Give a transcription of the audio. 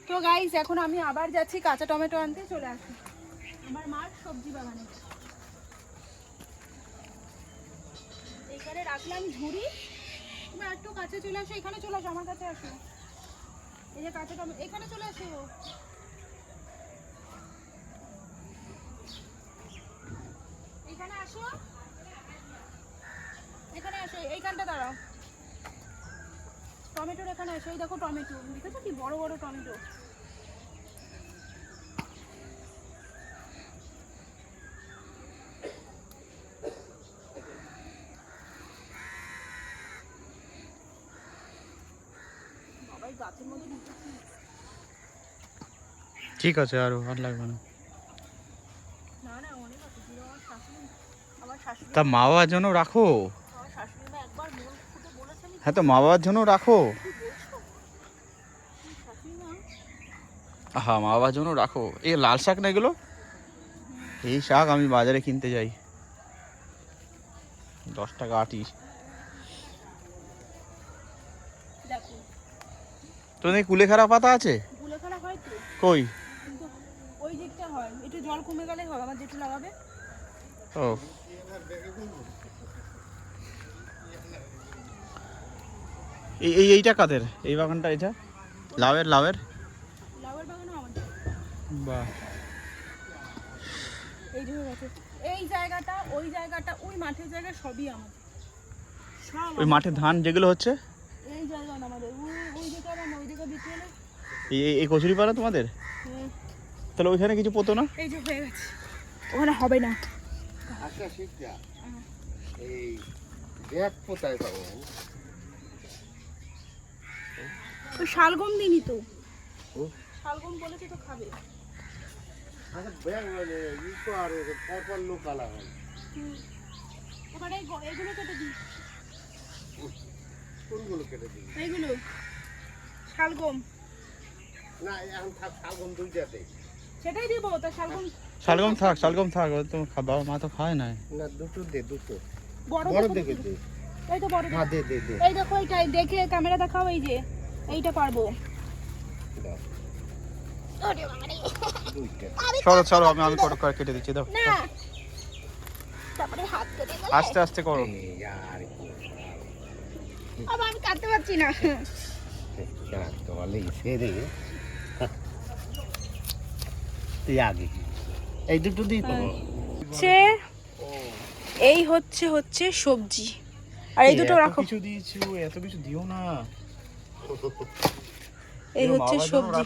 তো গাইস এখন আমি আবার যাচ্ছি কাঁচা টমেটো আনতে, চলে আসি আমার মার সবজি বাগানে। এখানে রাখলাম ঝুড়ি, তুমি একটু কাছে চলে আসো, এখানে চলে আসো, আমার কাছে আসো। এই যে কাঁচা টমেটো, এখানে চলে আসো, এখানে আসো, এখানে আসো, এইখানটা দাঁড়াও। টমেটোর এখানে আসো, এই দেখো টমেটো, দেখেছো কি বড় বড় টমেটো। বাবাই গাছের মধ্যে ঢুকেছি। ঠিক আছে, আর লাগবে না। না না অনেক আছে, আমার শাশুড়ি, আমার শাশুড়ি, তা মা বাবার জন্য রাখো। আমার শাশুড়ি মা একবার মন ফুটে বলেছেন। হ্যাঁ, তো মা বাবার জন্য রাখো। হ্যাঁ, মা বাবার জন্য রাখো। এই লাল শাক না এগুলো? এই শাক আমি বাজারে কিনতে যাই, 10 টাকা আটি। দেখো তোদের কুলেখাড়া পাতা আছে? কুলেখাড়া হয় তো, কই? কিন্তু ওই দিকটা হয়, একটু জল কমে গেলে হবে, আমার যেটু লাগাবে। ও, এইটা কাদের? এই বাগানটা এটা লাউয়ের? লাউয়ের বাগানও আমাদের। বাহ। এই যে গেছে, এই জায়গাটা, ওই জায়গাটা, ওই মাঠের জায়গা সবই আমাদের, সব ওই মাঠে ধান যেগুলো হচ্ছে এই জায়গা আমাদের। ওই দিকে আর ওই দিকে বিক্রি হলে এই কচুরিপানা তোমাদের? তাহলে ওইখানে কিছু পোতো না? এই যে হয়ে গেছে, ওখানে হবে না। আচ্ছা শিক্ষা, এই ব্যাগ কোথায় পাবো? ওই শালগম দিনই তো, শালগম বলেছে তো খাবে। আচ্ছা ব্যাগ মানে ই তো আর পরপর লোক আলা হয়। ওখানে এইগুলো কেটে দিই, কোনগুলো কেটে দিই? এইগুলো শালগম। না এখন থাক, শালগম দুইটাতে। সেটাই দিব, তা শালগম। শালগম থাক, ও তো বাবা মা তো খায় না। না দুটো দে, দুটো বড় বড় দেখে দে। এই তো বড়, হ্যাঁ দে দে দে। এই দেখো এইটাই, দেখে ক্যামেরা দেখাও, এই যে এইটা পারবো। দাও, দুইটা। চলো আমি কত করে কেটে দিচ্ছি, দাও। না তারপরে হাত কেটে গেলে আস্তে আস্তে করো। এই আর কি আবার আমি কাটতে পারছি না। না তো বলে সেরে তুই আগে এই দুটো দিই তো। এই হচ্ছে সবজি, আর এই দুটো রাখো। কিছু দিয়েছো, এত কিছু দিও না। এই হচ্ছে সবজি।